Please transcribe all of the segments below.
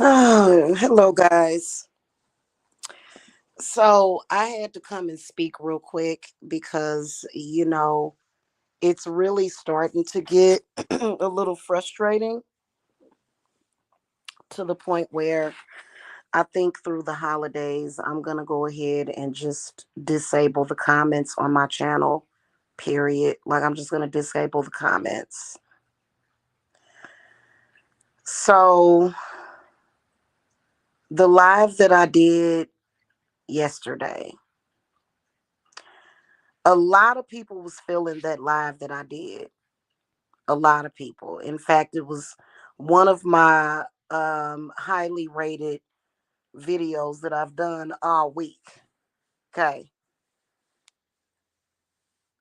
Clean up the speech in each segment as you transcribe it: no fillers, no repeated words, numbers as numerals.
Oh, hello, guys. So I had to come and speak real quick because, it's really starting to get a little frustrating to the point where I think through the holidays, I'm going to go ahead and just disable the comments on my channel, period. Like, I'm just going to disable the comments. So, the live that I did yesterday, a lot of people was feeling that live that I did. A lot of people. In fact, it was one of my highly rated videos that I've done all week. Okay.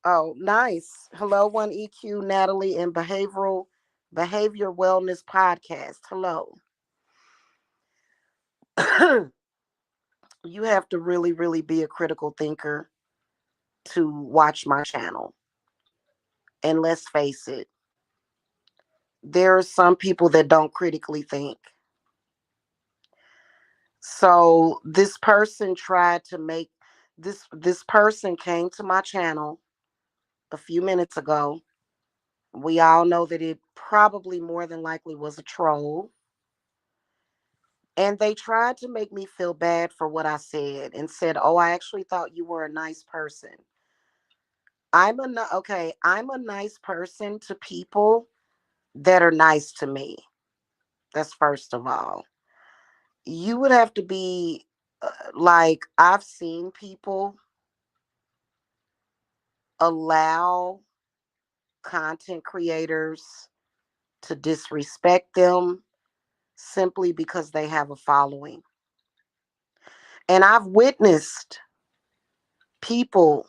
Oh, nice. Hello, One EQ, Natalie, and Behavior Wellness Podcast. Hello. You have to really, really be a critical thinker to watch my channel. And let's face it, there are some people that don't critically think. So this person came to my channel a few minutes ago. We all know that it probably more than likely was a troll. And they tried to make me feel bad for what I said and said, "Oh, I actually thought you were a nice person." I'm a nice person to people that are nice to me. That's first of all. You would have to be like, I've seen people allow content creators to disrespect them simply because they have a following. And I've witnessed people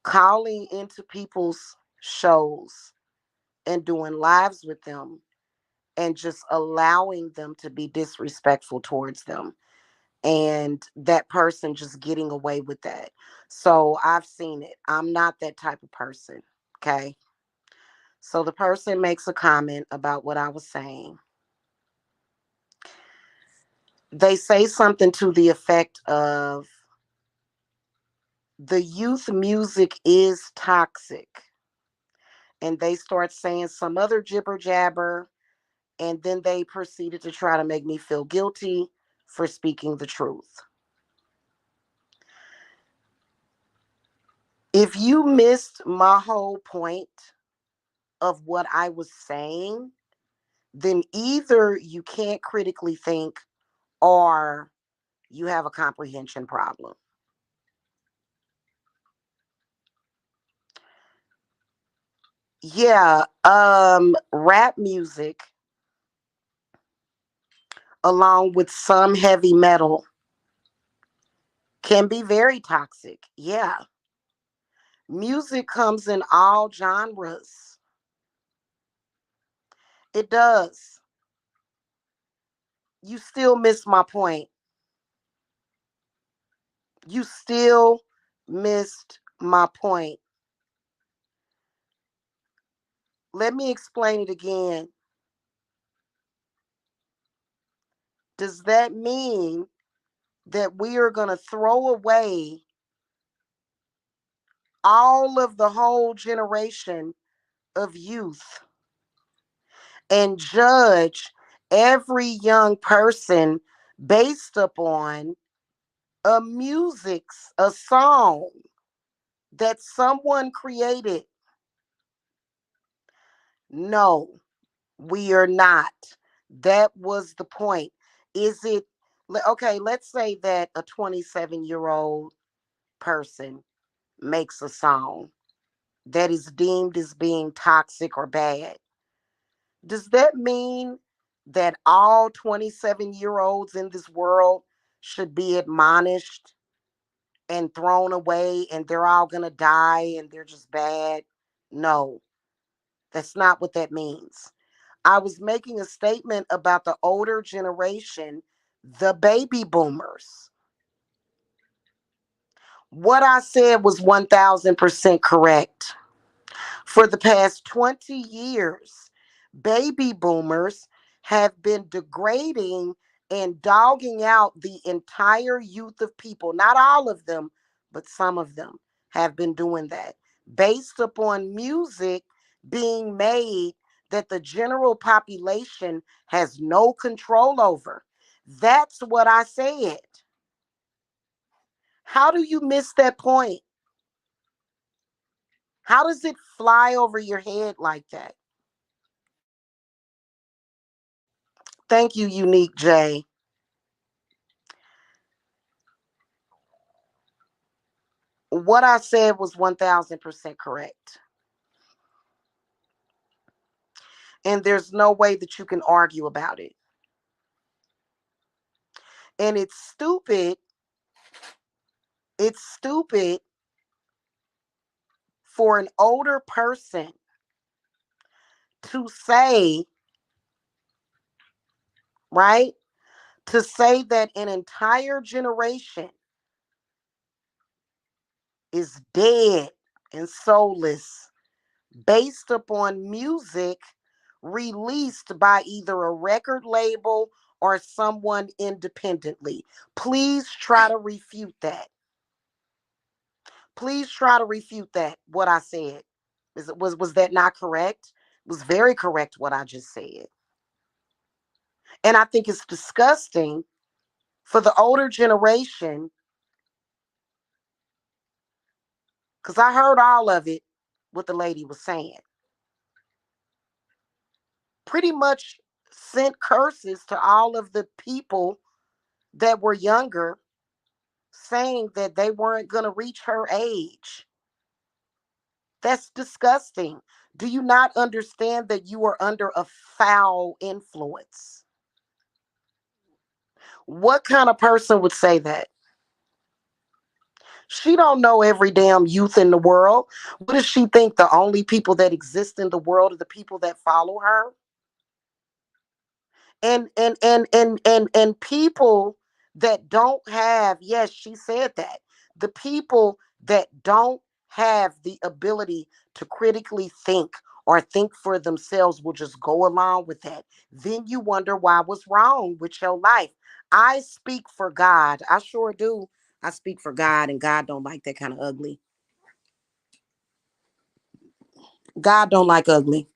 calling into people's shows and doing lives with them and just allowing them to be disrespectful towards them. And that person just getting away with that. So I've seen it. I'm not that type of person. Okay. So the person makes a comment about what I was saying. They say something to the effect of, the youth music is toxic. And they start saying some other jibber jabber. And then they proceeded to try to make me feel guilty for speaking the truth. If you missed my whole point of what I was saying, then either you can't critically think or you have a comprehension problem. Yeah, rap music along with some heavy metal can be very toxic. Yeah. Music comes in all genres. It does. You still missed my point. You still missed my point. Let me explain it again. Does that mean that we are going to throw away all of the whole generation of youth and judge every young person based upon a song that someone created? No, we are not. That was the point. Is it okay? Let's say that a 27-year-old person makes a song that is deemed as being toxic or bad. Does that mean that all 27-year-olds in this world should be admonished and thrown away and they're all going to die and they're just bad? No, that's not what that means. I was making a statement about the older generation, the baby boomers. What I said was 1000% correct. For the past 20 years, baby boomers have been degrading and dogging out the entire youth of people. Not all of them, but some of them have been doing that based upon music being made that the general population has no control over. That's what I said. How do you miss that point? How does it fly over your head like that? Thank you, Unique J. What I said was 1000% correct. And there's no way that you can argue about it. And it's stupid for an older person to say, right? To say that an entire generation is dead and soulless based upon music released by either a record label or someone independently. Please try to refute that. Please try to refute that, what I said. Was that not correct? It was very correct what I just said. And I think it's disgusting for the older generation, because I heard all of it, what the lady was saying. Pretty much sent curses to all of the people that were younger, saying that they weren't going to reach her age. That's disgusting. Do you not understand that you are under a foul influence? What kind of person would say that? She don't know every damn youth in the world. What does she think? The only people that exist in the world are the people that follow her? And people that don't have, yes, she said that. The people that don't have the ability to critically think or think for themselves will just go along with that. Then you wonder why was wrong with your life. I speak for God. I sure do. I speak for God, and God don't like that kind of ugly. God don't like ugly.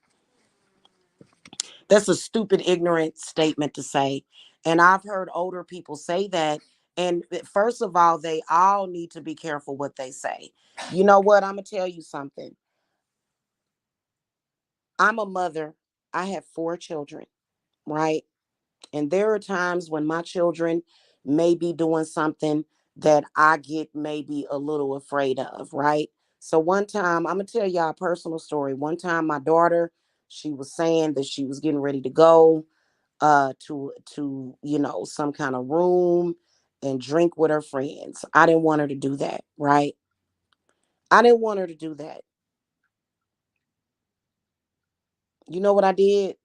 That's a stupid, ignorant statement to say. And I've heard older people say that. And first of all, they all need to be careful what they say. You know what? I'm going to tell you something. I'm a mother. I have 4 children, right? And there are times when my children may be doing something that I get maybe a little afraid of, right? So one time, I'm going to tell y'all a personal story. One time, my daughter, she was saying that she was getting ready to go to some kind of room and drink with her friends. I didn't want her to do that, right? I didn't want her to do that. You know what I did?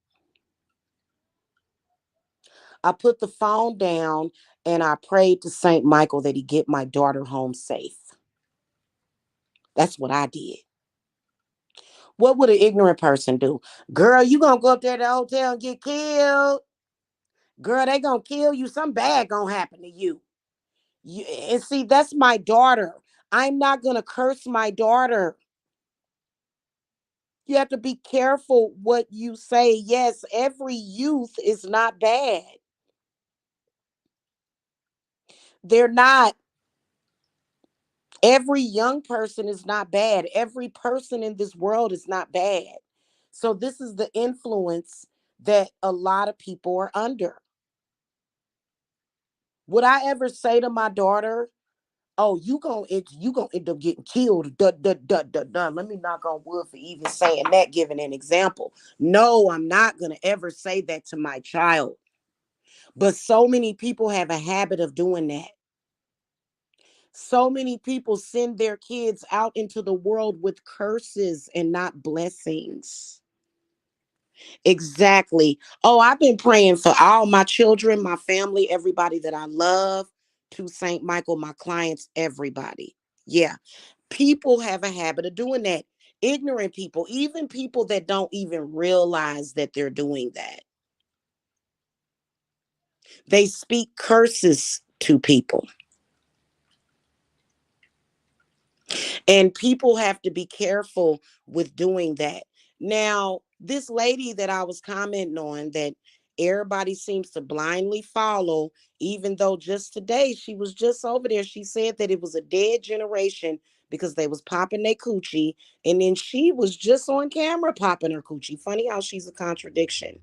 I put the phone down and I prayed to Saint Michael that he get my daughter home safe. That's what I did. What would an ignorant person do? Girl, you gonna go up there to the hotel and get killed? Girl, they gonna kill you. Something bad gonna happen to you. And see, that's my daughter. I'm not gonna curse my daughter. You have to be careful what you say. Yes, every youth is not bad. They're not. Every young person is not bad. Every person in this world is not bad. So this is the influence that a lot of people are under. Would I ever say to my daughter, "Oh, you gonna end up getting killed"? Duh, duh, duh, duh, duh. Let me knock on wood for even saying that, giving an example. No, I'm not gonna ever say that to my child. But so many people have a habit of doing that. So many people send their kids out into the world with curses and not blessings. Exactly. Oh, I've been praying for all my children, my family, everybody that I love, to St. Michael, my clients, everybody. Yeah. People have a habit of doing that. Ignorant people, even people that don't even realize that they're doing that. They speak curses to people. And people have to be careful with doing that. Now, this lady that I was commenting on that everybody seems to blindly follow, even though just today she was just over there, she said that it was a dead generation because they was popping their coochie. And then she was just on camera popping her coochie. Funny how she's a contradiction.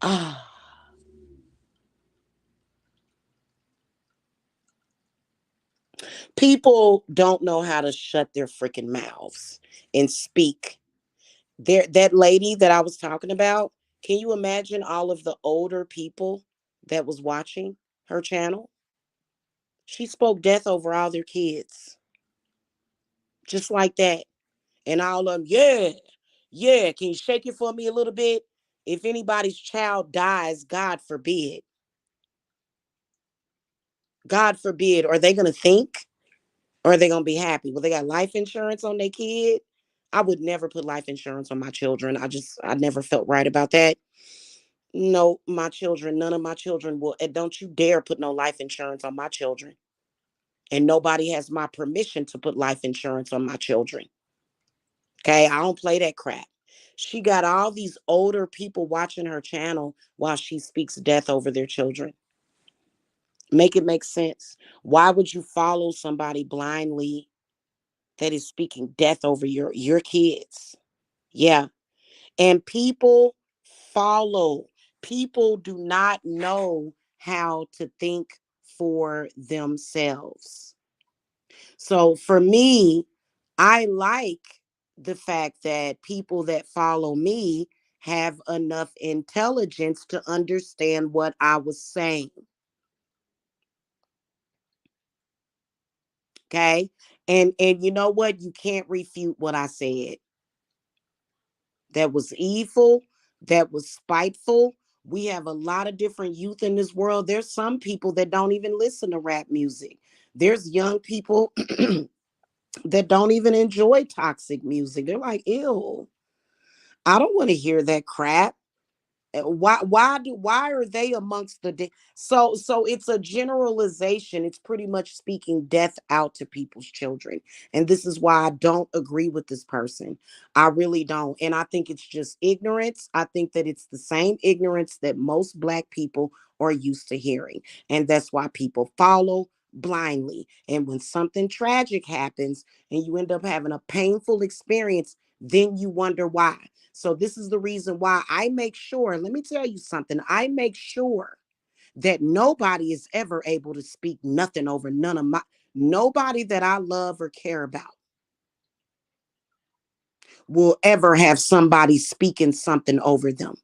Ah, people don't know how to shut their freaking mouths and speak. There, that lady that I was talking about, can you imagine all of the older people that was watching her channel? She spoke death over all their kids, just like that. And all of them, yeah, yeah, can you shake it for me a little bit? If anybody's child dies, God forbid, are they going to think? Or are they going to be happy? Well, they got life insurance on their kid. I would never put life insurance on my children. I never felt right about that. No, my children, none of my children will. And don't you dare put no life insurance on my children. And nobody has my permission to put life insurance on my children. Okay, I don't play that crap. She got all these older people watching her channel while she speaks death over their children. Make it make sense. Why would you follow somebody blindly that is speaking death over your kids? Yeah. And people follow. People do not know how to think for themselves. So for me, I like the fact that people that follow me have enough intelligence to understand what I was saying. Okay. And you know what? You can't refute what I said. That was evil, that was spiteful. We have a lot of different youth in this world. There's some people that don't even listen to rap music. There's young people that don't even enjoy toxic music. They're like, ew, I don't want to hear that crap. Why are they amongst so it's a generalization. It's pretty much speaking death out to people's children. And this is why I don't agree with this person. I really don't. And I think it's just ignorance. I think that it's the same ignorance that most black people are used to hearing. And that's why people follow blindly. And when something tragic happens and you end up having a painful experience, then you wonder why. So this is the reason why I make sure, let me tell you something. I make sure that nobody is ever able to speak nothing over none of my nobody that I love or care about will ever have somebody speaking something over them.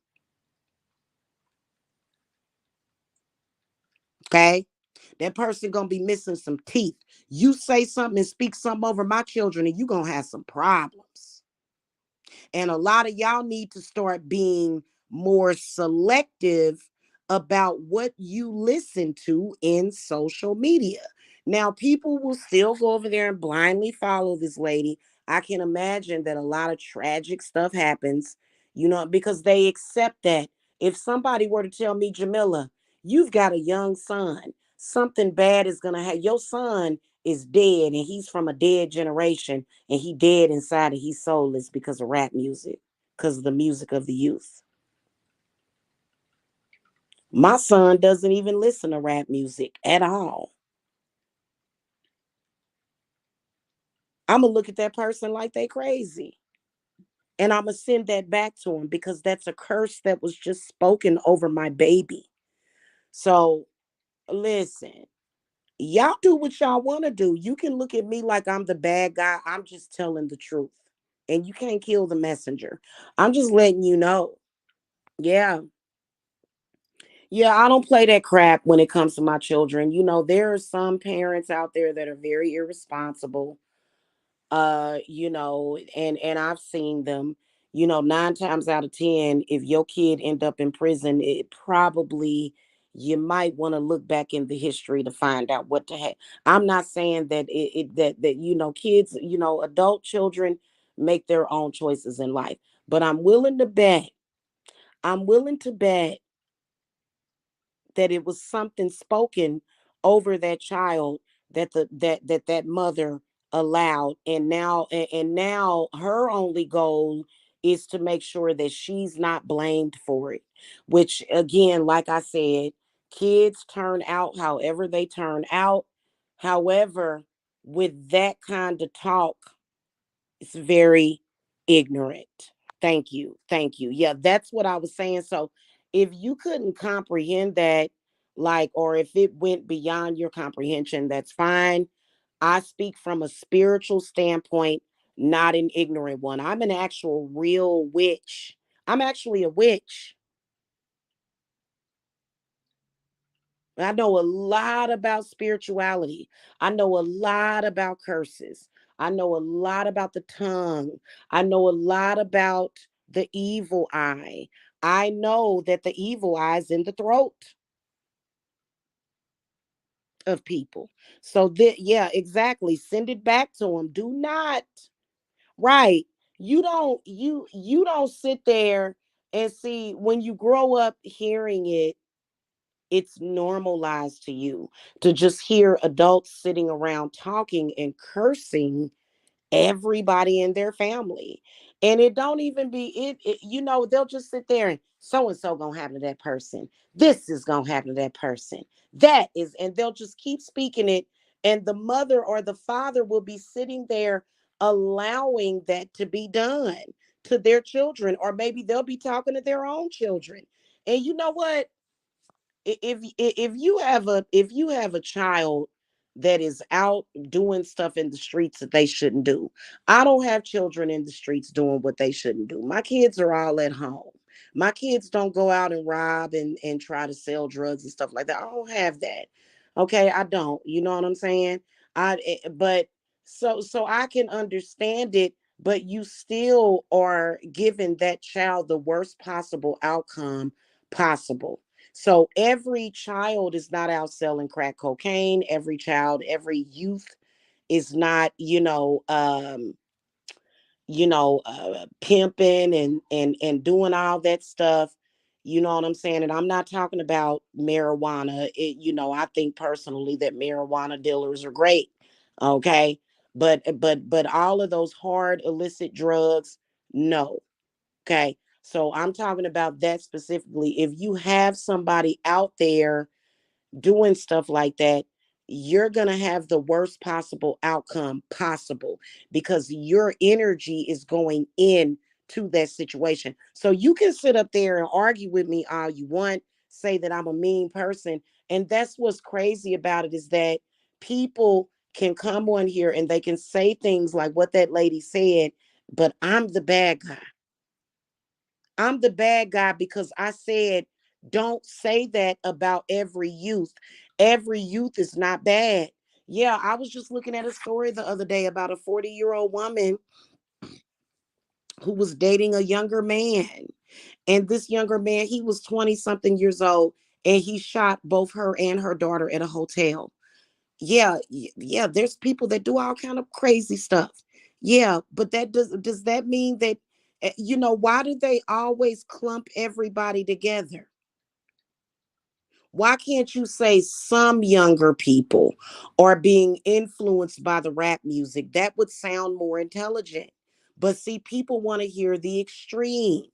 Okay? That person gonna be missing some teeth. You say something and speak something over my children, and you gonna have some problems. And a lot of y'all need to start being more selective about what you listen to in social media. Now, people will still go over there and blindly follow this lady. I can imagine that a lot of tragic stuff happens, because they accept that. If somebody were to tell me, Jamila, you've got a young son, something bad is going to happen. Your son is dead and he's from a dead generation and he dead inside and he's soulless because of rap music, because of the music of the youth. My son doesn't even listen to rap music at all. I'm gonna look at that person like they crazy. And I'm gonna send that back to him because that's a curse that was just spoken over my baby. So listen, y'all do what y'all want to do. You can look at me like I'm the bad guy. I'm just telling the truth. And you can't kill the messenger. I'm just letting you know. Yeah. Yeah, I don't play that crap when it comes to my children. There are some parents out there that are very irresponsible. And I've seen them. 9 times out of 10, if your kid end up in prison, it probably you might want to look back in the history to find out what the heck. I'm not saying that kids, adult children make their own choices in life, but I'm willing to bet I'm willing to bet that it was something spoken over that child that that mother allowed, and now her only goal is to make sure that she's not blamed for it, which again, like I said, kids turn out however they turn out. However, with that kind of talk, it's very ignorant. Thank you. Thank you. Yeah, that's what I was saying. So if you couldn't comprehend that, like, or if it went beyond your comprehension, that's fine. I speak from a spiritual standpoint, not an ignorant one. I'm an actual real witch. I'm actually a witch. I know a lot about spirituality. I know a lot about curses. I know a lot about the tongue. I know a lot about the evil eye. I know that the evil eye is in the throat of people. So that, yeah, exactly. Send it back to them. Do not. Right. You don't sit there and see when you grow up hearing it, it's normalized to you to just hear adults sitting around talking and cursing everybody in their family. And it don't even be they'll just sit there and so and so gonna happen to that person. This is gonna happen to that person. That is, and they'll just keep speaking it. And the mother or the father will be sitting there allowing that to be done to their children, or maybe they'll be talking to their own children. And you know what? If you have a child that is out doing stuff in the streets that they shouldn't do. I don't have children in the streets doing what they shouldn't do. My kids are all at home. My kids don't go out and rob and try to sell drugs and stuff like that. I don't have that. Okay, I don't. You know what I'm saying? But so I can understand it, but you still are giving that child the worst possible outcome possible. So every child is not out selling crack cocaine. Every child, every youth is not, pimping and doing all that stuff. You know what I'm saying? And I'm not talking about marijuana. I think personally that marijuana dealers are great. Okay. But all of those hard illicit drugs, no. Okay. So I'm talking about that specifically. If you have somebody out there doing stuff like that, you're going to have the worst possible outcome possible because your energy is going in to that situation. So you can sit up there and argue with me all you want, say that I'm a mean person. And that's what's crazy about it is that people can come on here and they can say things like what that lady said, but I'm the bad guy. I'm the bad guy because I said, don't say that about every youth. Every youth is not bad. Yeah, I was just looking at a story the other day about a 40-year-old woman who was dating a younger man. And this younger man, he was 20 something years old, and he shot both her and her daughter at a hotel. Yeah, yeah, there's people that do all kind of crazy stuff. Yeah, but does that mean that why do they always clump everybody together? Why can't you say some younger people are being influenced by the rap music? That would sound more intelligent. But see, people want to hear the extreme.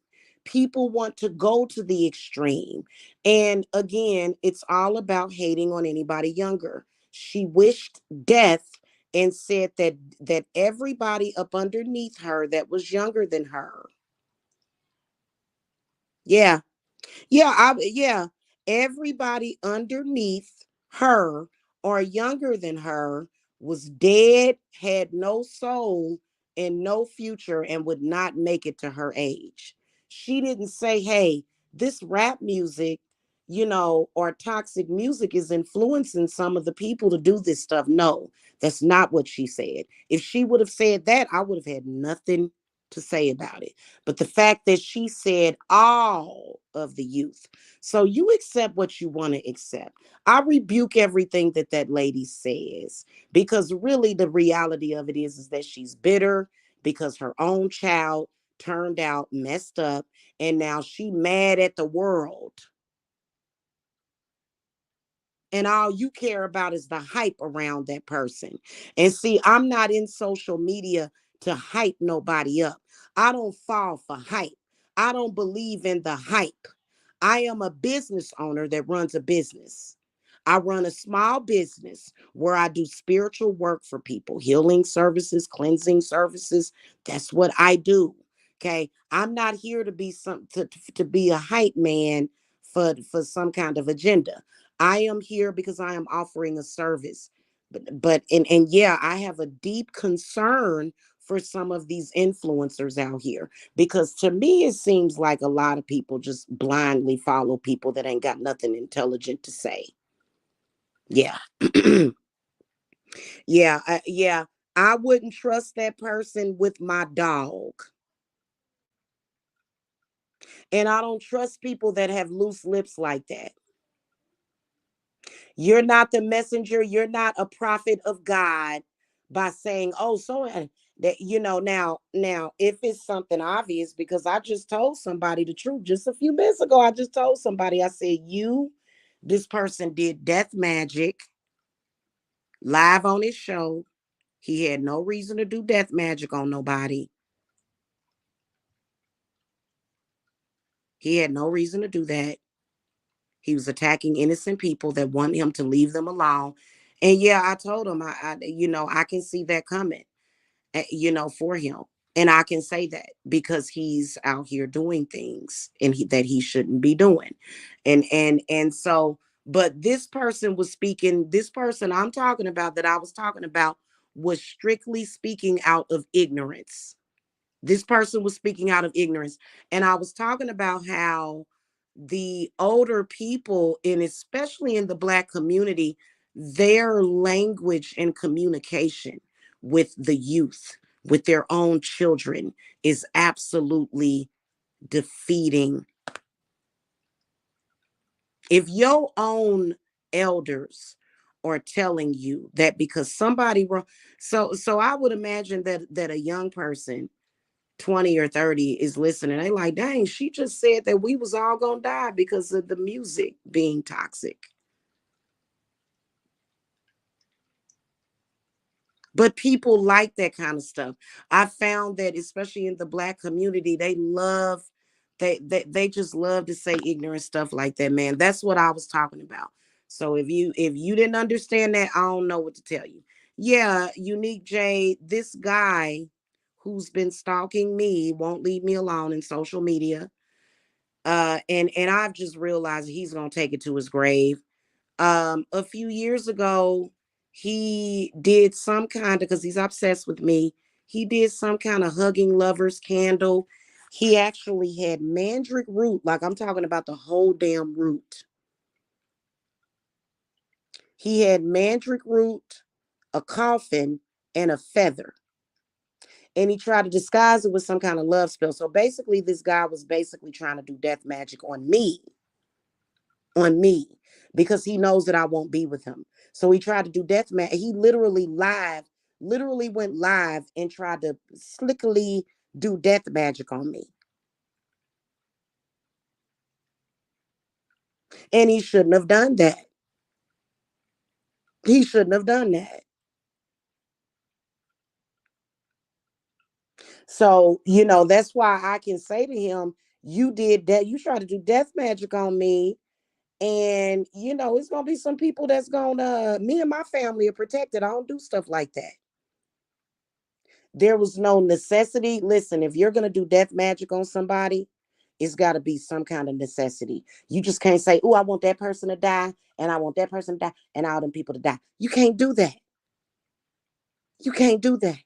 People want to go to the extreme. And again, it's all about hating on anybody younger. She wished death and said that everybody up underneath her that was younger than her. Yeah, yeah. Everybody underneath her or younger than her was dead, had no soul and no future, and would not make it to her age. She didn't say, hey, this rap music, or toxic music is influencing some of the people to do this stuff. No, that's not what she said. If she would have said that, I would have had nothing to say about it. But the fact that she said all of the youth, so you accept what you want to accept. I rebuke everything that that lady says because really the reality of it is that she's bitter because her own child turned out messed up, and now she mad at the world, and all you care about is the hype around that person. And see, I'm not in social media to hype nobody up. I don't fall for hype. I don't believe in the hype. I am a business owner that runs a business. I run a small business where I do spiritual work for people, healing services, cleansing services. That's what I do. Okay. I'm not here to be to be a hype man for some kind of agenda. I am here because I am offering a service. And yeah, I have a deep concern for some of these influencers out here, because to me it seems like a lot of people just blindly follow people that ain't got nothing intelligent to say. Yeah. Yeah, I wouldn't trust that person with my dog. And I don't trust people that have loose lips like that. You're not the messenger. You're not a prophet of God by saying, "Oh, so that now if it's something obvious, because I just told somebody the truth just a few minutes ago. I just told somebody, I said, this person did death magic live on his show. He had no reason to do death magic on nobody. He had no reason to do that. He was attacking innocent people that want him to leave them alone. And yeah, I told him, I can see that coming, for him. And I can say that because he's out here doing things that he shouldn't be doing. And so, but this person was speaking, this person I'm talking about, that I was talking about, was strictly speaking out of ignorance. This person was speaking out of ignorance. And I was talking about how the older people, and especially in the Black community, their language and communication with the youth, with their own children, is absolutely defeating. If your own elders are telling you that because somebody wrong, so I would imagine that a young person, 20 or 30, is listening. They like, dang, she just said that we was all gonna die because of the music being toxic. But people like that kind of stuff. I found that especially in the Black community, they just love to say ignorant stuff like that, man. That's what I was talking about. So if you didn't understand that, I don't know what to tell you. Yeah, Unique J, this guy who's been stalking me won't leave me alone in social media. And I've just realized he's gonna take it to his grave. A few years ago, he did some kind of, because he's obsessed with me, he did some kind of hugging lovers candle. He actually had mandrake root, like I'm talking about the whole damn root. He had mandrake root, a coffin, and a feather. And he tried to disguise it with some kind of love spell. So basically, this guy was basically trying to do death magic on me, because he knows that I won't be with him. So he tried to do death magic. He literally went live and tried to slickly do death magic on me. And he shouldn't have done that. He shouldn't have done that. So, that's why I can say to him, you did that. You tried to do death magic on me. And, it's going to be some people that's going to, me and my family are protected. I don't do stuff like that. There was no necessity. Listen, if you're going to do death magic on somebody, it's got to be some kind of necessity. You just can't say, oh, I want that person to die, and I want that person to die, and all them people to die. You can't do that. You can't do that.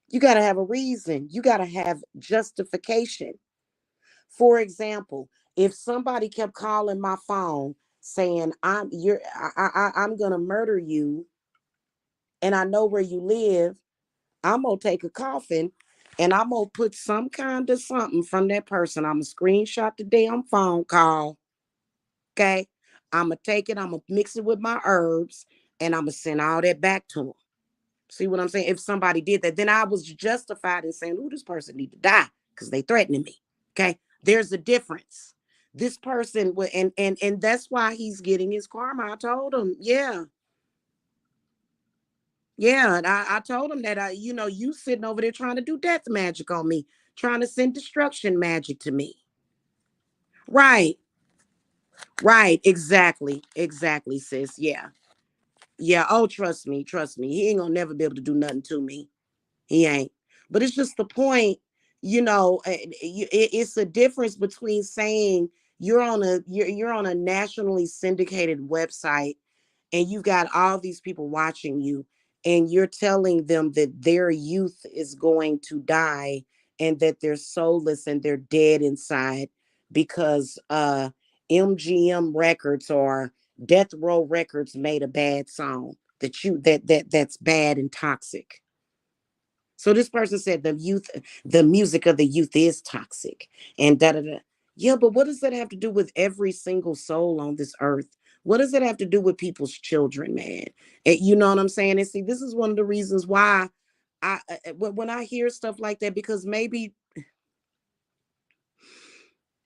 You got to have a reason. You got to have justification. For example, if somebody kept calling my phone saying, I'm going to murder you, and I know where you live, I'm gonna take a coffin and I'm gonna put some kind of something from that person. I'm gonna screenshot the damn phone call. Okay. I'm gonna take it, I'm gonna mix it with my herbs, and I'm gonna send all that back to him. See what I'm saying? If somebody did that, then I was justified in saying, "Oh, this person need to die because they threatening me." Okay, there's a difference. This person, and that's why he's getting his karma. I told him, yeah, yeah, and I told him that you sitting over there trying to do death magic on me, trying to send destruction magic to me. Right, right, exactly, sis. Yeah, yeah. Oh, trust me. He ain't gonna never be able to do nothing to me. He ain't. But it's just the point, it's a difference between saying you're on a nationally syndicated website and you've got all these people watching you and you're telling them that their youth is going to die and that they're soulless and they're dead inside because MGM Records or Death Row Records made a bad song that's bad and toxic. So this person said the music of the youth is toxic and da da da. Yeah, but what does that have to do with every single soul on this earth? What does it have to do with people's children, man? And you know what I'm saying? And see, this is one of the reasons why when I hear stuff like that, because maybe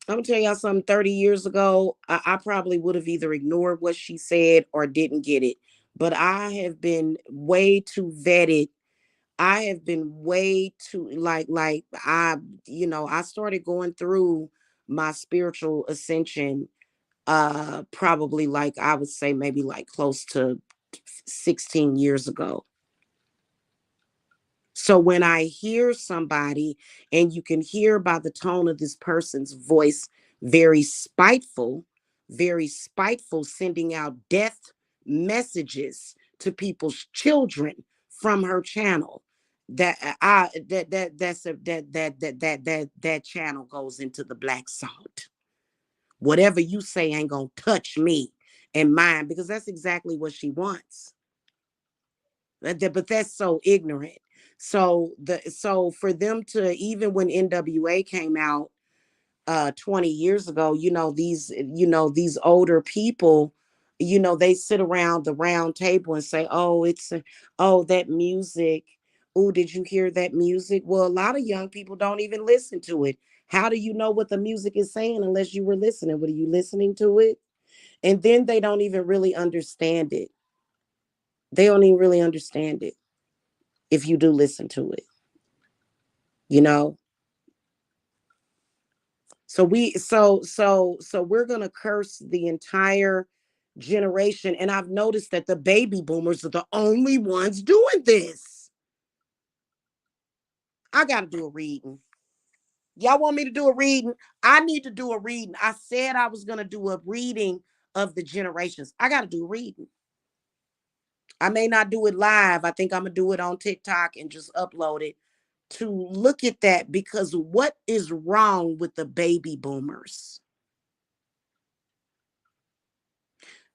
I'm gonna tell y'all something. 30 years ago, I probably would have either ignored what she said or didn't get it. But I have been way too vetted. I have been way too I started going through my spiritual ascension probably like I would say maybe like close to 16 years ago. So when I hear somebody and you can hear by the tone of this person's voice very spiteful, sending out death messages to people's children from her channel. That channel goes into the black salt. Whatever you say ain't gonna touch me and mine because that's exactly what she wants. But that's so ignorant. So for them to, even when NWA came out 20 years ago, these older people, they sit around the round table and say, "Oh, oh, that music. Oh, did you hear that music?" Well, a lot of young people don't even listen to it. How do you know what the music is saying unless you were listening? What are you listening to it? And then they don't even really understand it. They don't even really understand it if you do listen to it, you know. So we're gonna curse the entire generation. And I've noticed that the baby boomers are the only ones doing this. I gotta do a reading. Y'all want me to do a reading? I need to do a reading. I said I was gonna do a reading of the generations. I gotta do a reading. I may not do it live. I think I'm gonna do it on TikTok and just upload it to look at that, because what is wrong with the baby boomers?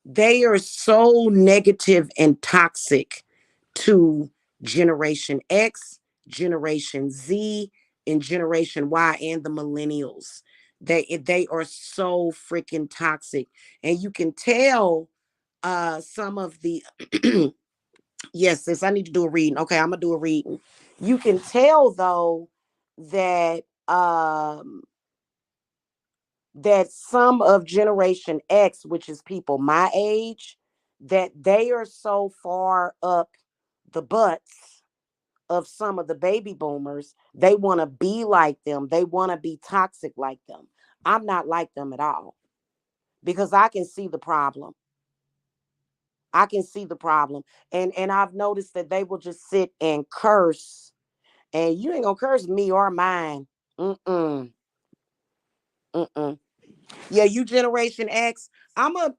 They are so negative and toxic to Generation X, Generation Z, and Generation Y, and the millennials. They are so freaking toxic. And you can tell some of the yes, sis, I need to do a reading. Okay, I'm gonna do a reading. You can tell though that that some of Generation X, which is people my age, that they are so far up the butts of some of the baby boomers, they want to be like them. They want to be toxic like them. I'm not like them at all because I can see the problem. I can see the problem. And I've noticed that they will just sit and curse, and you ain't gonna curse me or mine. Mm-mm. Mm-mm. Yeah, you Generation X. I'm a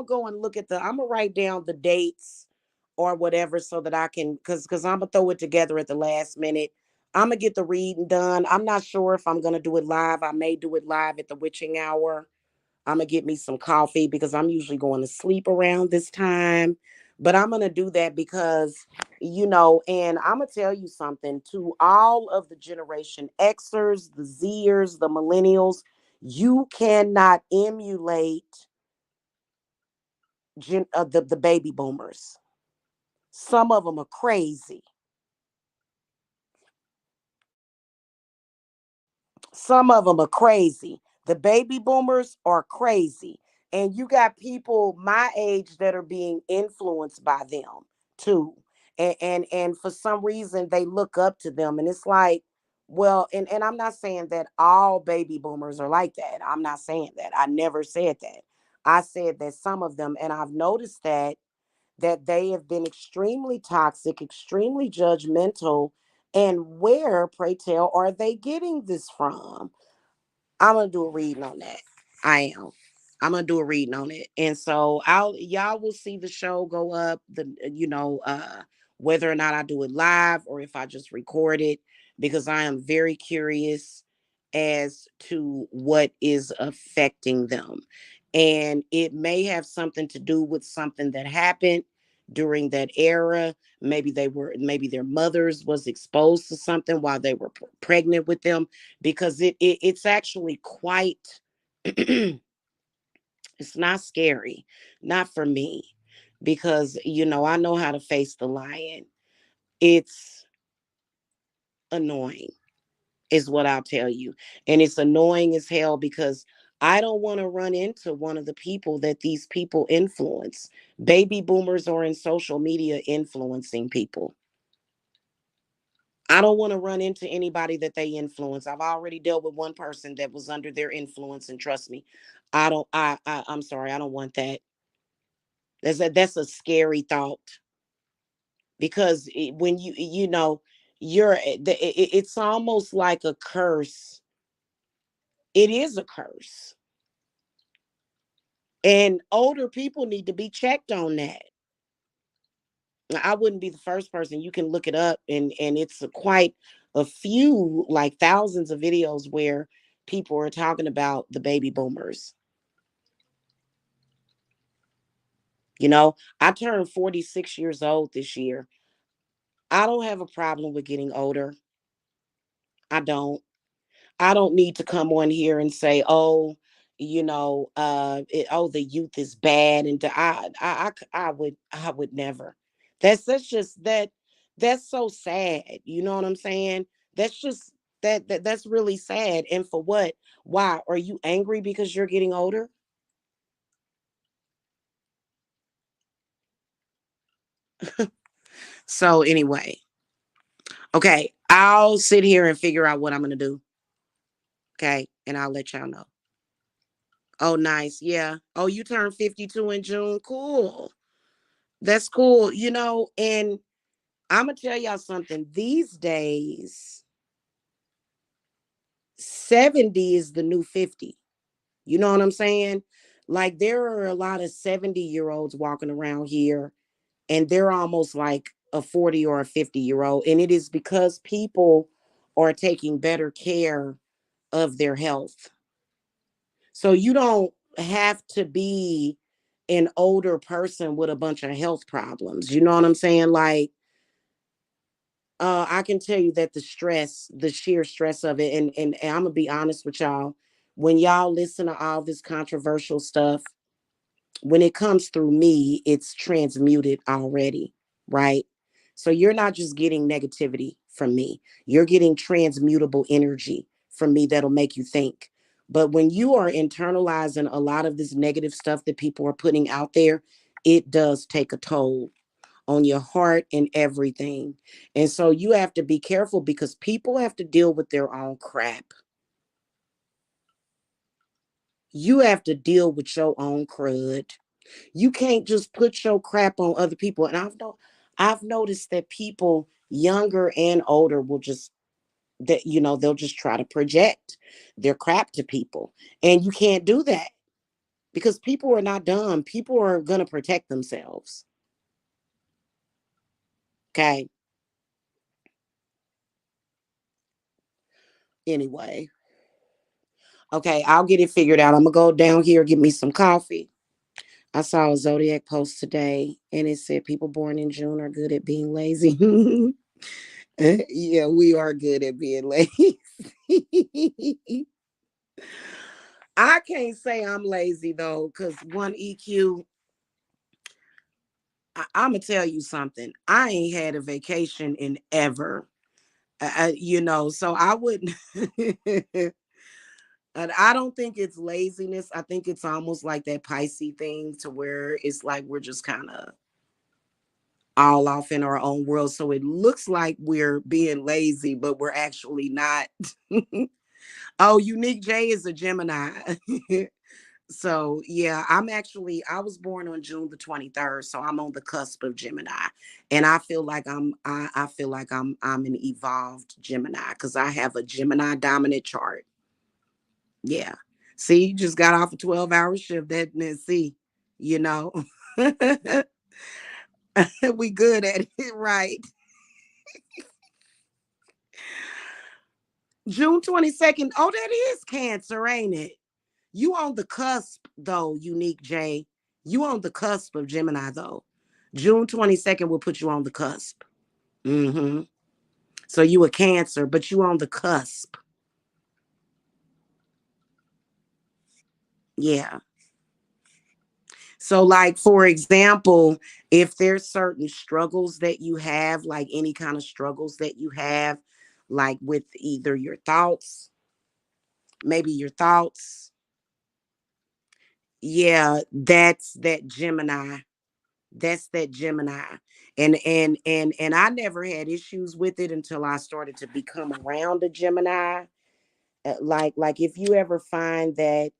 go and look at I'm gonna write down the dates or whatever so that I can, because I'm gonna throw it together at the last minute. I'm gonna get the reading done. I'm not sure if I'm gonna do it live. I may do it live at the witching hour. I'm gonna get me some coffee because I'm usually going to sleep around this time. But I'm gonna do that because, and I'm gonna tell you something to all of the Generation Xers, the Zers, the millennials. You cannot emulate the baby boomers. Some of them are crazy. Some of them are crazy. The baby boomers are crazy. And you got people my age that are being influenced by them too. And for some reason they look up to them. And it's like, well, and I'm not saying that all baby boomers are like that. I'm not saying that. I never said that. I said that some of them, and I've noticed that they have been extremely toxic, extremely judgmental. And where, pray tell, are they getting this from? I'm gonna do a reading on that. I am. I'm gonna do a reading on it, and so y'all will see the show go up. Whether or not I do it live or if I just record it, because I am very curious as to what is affecting them, and it may have something to do with something that happened during that era. Maybe their mothers was exposed to something while they were pregnant with them, because it's actually quite it's not scary, not for me, because I know how to face the lion. It's annoying is what I'll tell you, and it's annoying as hell because I don't want to run into one of the people that these people influence. Baby boomers are in social media influencing people. I don't want to run into anybody that they influence. I've already dealt with one person that was under their influence, and trust me, I don't. I'm sorry. I don't want that. That's a scary thought, because when it's almost like a curse. It is a curse, and older people need to be checked on that. I wouldn't be the first person. You can look it up, and it's quite a few, like thousands of videos where people are talking about the baby boomers. I turned 46 years old this year. I don't have a problem with getting older. I don't. I don't need to come on here and say, "Oh, the youth is bad," and I would never. That's just that. That's so sad. You know what I'm saying? That's just that's really sad. And for what? Why are you angry because you're getting older? So anyway, okay, I'll sit here and figure out what I'm gonna do. Okay, and I'll let y'all know. Oh, nice. Yeah. Oh, you turned 52 in June. Cool. That's cool. And I'm going to tell y'all something. These days, 70 is the new 50. You know what I'm saying? Like, there are a lot of 70-year-olds walking around here, and they're almost like a 40 or a 50-year-old. And it is because people are taking better care of their health. So you don't have to be an older person with a bunch of health problems. You know what I'm saying? Like, I can tell you that the sheer stress of it, and I'm gonna be honest with y'all, when y'all listen to all this controversial stuff, when it comes through me, it's transmuted already, right? So you're not just getting negativity from me, you're getting transmutable energy from me that'll make you think. But when you are internalizing a lot of this negative stuff that people are putting out there, it does take a toll on your heart and everything. And so you have to be careful, because people have to deal with their own crap. You have to deal with your own crud. You can't just put your crap on other people. And I've noticed that people younger and older will just they'll just try to project their crap to people. And you can't do that, because people are not dumb. People are gonna protect themselves. Okay. Anyway. Okay, I'll get it figured out. I'm gonna go down here, get me some coffee. I saw a Zodiac post today, and it said people born in June are good at being lazy. Yeah, we are good at being lazy. I can't say I'm lazy though, because one EQ, I'm gonna tell you something. I ain't had a vacation in ever. So I wouldn't. And I don't think it's laziness. I think it's almost like that Pisces thing to where it's like we're just kind of all off in our own world. So it looks like we're being lazy, but we're actually not. Oh, Unique J is a Gemini. So yeah, I was born on June the 23rd, so I'm on the cusp of Gemini. And I feel like I feel like I'm an evolved Gemini because I have a Gemini dominant chart. Yeah. See, you just got off a 12-hour shift. See, you know. We good at it, right? June 22nd. Oh, that is Cancer, ain't it? You on the cusp though, Unique J. You on the cusp of Gemini though. June 22nd will put you on the cusp. Mm-hmm. So you a Cancer, but you on the cusp. Yeah. So, like, for example, if there's certain struggles that you have, like any kind of struggles that you have, like with either your thoughts, maybe your thoughts, yeah, that's that Gemini. That's that Gemini. And I never had issues with it until I started to become around a Gemini. Like if you ever find that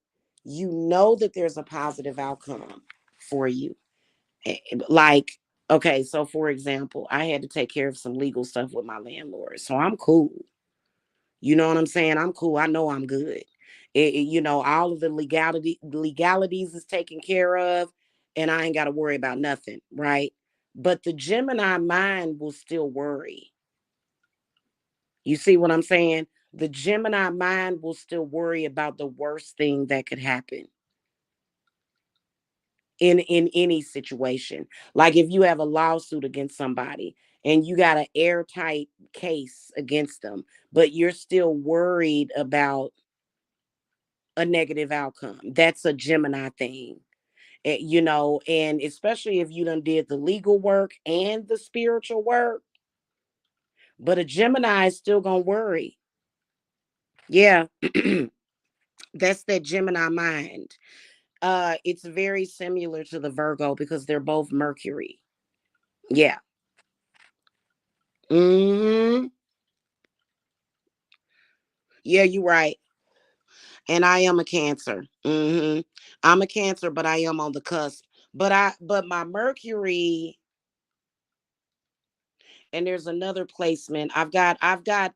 you know that there's a positive outcome for you. Like, okay, so for example, I had to take care of some legal stuff with my landlord. So I'm cool. You know what I'm saying? I'm cool. I know I'm good. All of the legalities is taken care of, and I ain't got to worry about nothing, right? But the Gemini mind will still worry. You see what I'm saying? The Gemini mind will still worry about the worst thing that could happen in any situation. Like if you have a lawsuit against somebody and you got an airtight case against them, but you're still worried about a negative outcome. That's a Gemini thing. And especially if you done did the legal work and the spiritual work, but a Gemini is still gonna worry. Yeah. That's that Gemini mind. It's very similar to the Virgo because they're both Mercury. Yeah. Hmm. Yeah, you're right. And I am a Cancer. I'm a Cancer, but I am on the cusp. But my Mercury, and there's another placement. I've got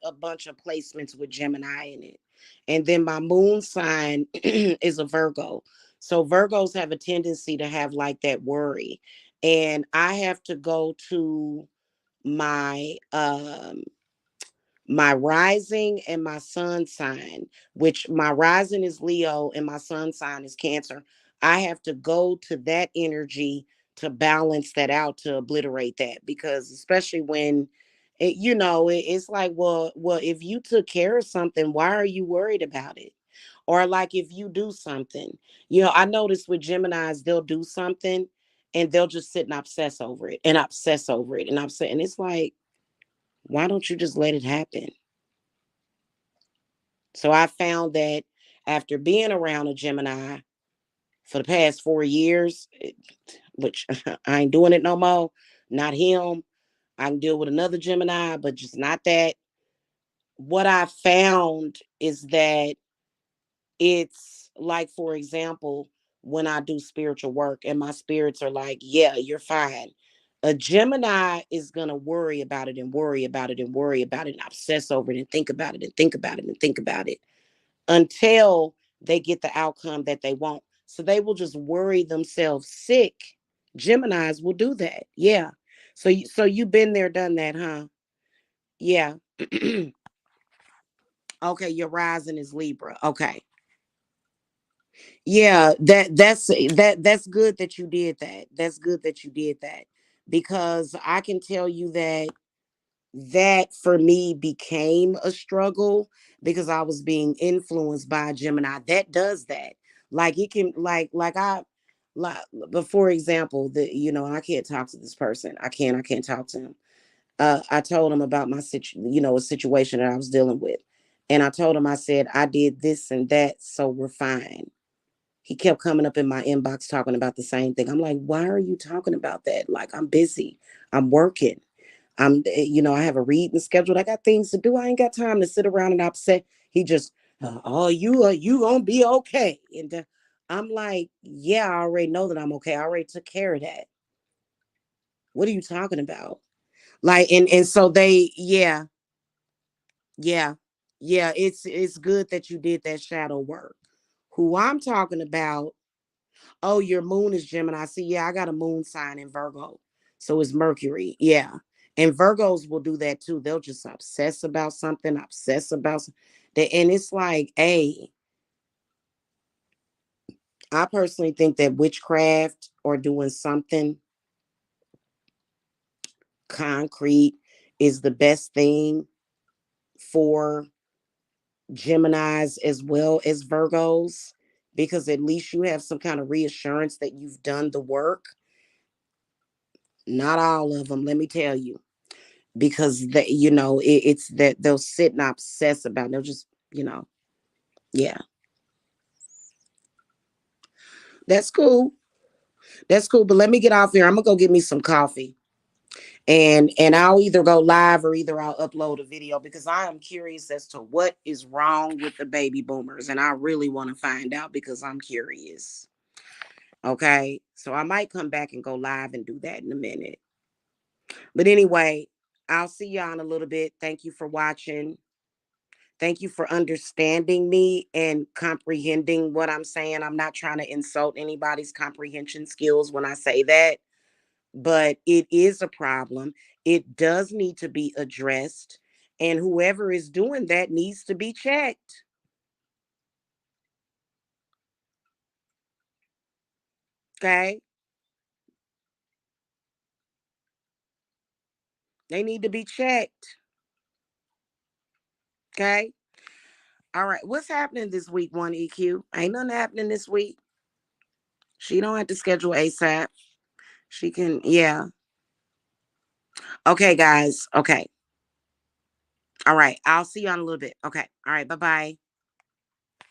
a bunch of placements with Gemini in it. And then my moon sign is a Virgo. So Virgos have a tendency to have like that worry. And I have to go to my my rising and my sun sign, which my rising is Leo and my sun sign is Cancer. I have to go to that energy to balance that out, to obliterate that, because especially when it's like, well, if you took care of something, why are you worried about it? Or like if you do something, I notice with Geminis, they'll do something and they'll just sit and obsess over it and obsess over it and obsess. And it's like, why don't you just let it happen? So I found that after being around a Gemini for the past 4 years, which I ain't doing it no more, not him. I can deal with another Gemini, but just not that. What I found is that it's like, for example, when I do spiritual work and my spirits are like, yeah, you're fine. A Gemini is going to worry about it and worry about it and worry about it and obsess over it and think about it and think about it and think about it until they get the outcome that they want. So they will just worry themselves sick. Geminis will do that. Yeah. So you've been there, done that, huh? Yeah. Okay, your rising is Libra. Okay. Yeah, that's good that you did that. That's good that you did that, because I can tell you that for me became a struggle because I was being influenced by a Gemini that does that. Like it can like Like, but for example, I can't talk to this person. I can't talk to him. I told him about a situation that I was dealing with. And I told him, I said, I did this and that, so we're fine. He kept coming up in my inbox talking about the same thing. I'm like, why are you talking about that? Like, I'm busy. I'm working. I have a reading scheduled. I got things to do. I ain't got time to sit around and upset. He just, oh, you gonna be okay. And I'm like, yeah, I already know that I'm okay. I already took care of that. What are you talking about? Like, and so yeah, yeah, yeah. It's good that you did that shadow work. Who I'm talking about? Oh, your moon is Gemini. See, yeah, I got a moon sign in Virgo. So it's Mercury. Yeah. And Virgos will do that too. They'll just obsess about something, and it's like, hey, I personally think that witchcraft or doing something concrete is the best thing for Geminis as well as Virgos, because at least you have some kind of reassurance that you've done the work. Not all of them, let me tell you, because it's that they'll sit and obsess about it. They'll just, yeah, that's cool. That's cool. But let me get off here. I'm gonna go get me some coffee, and I'll either go live or either I'll upload a video, because I am curious as to what is wrong with the baby boomers, and I really want to find out because I'm curious. Okay, so I might come back and go live and do that in a minute. But anyway, I'll see y'all in a little bit. Thank you for watching. Thank you for understanding me and comprehending what I'm saying. I'm not trying to insult anybody's comprehension skills when I say that, but it is a problem. It does need to be addressed. And whoever is doing that needs to be checked. Okay. They need to be checked. Okay. All right. What's happening this week, 1EQ? Ain't nothing happening this week. She don't have to schedule ASAP. She can, yeah. Okay, guys. Okay. All right. I'll see you on a little bit. Okay. All right. Bye bye.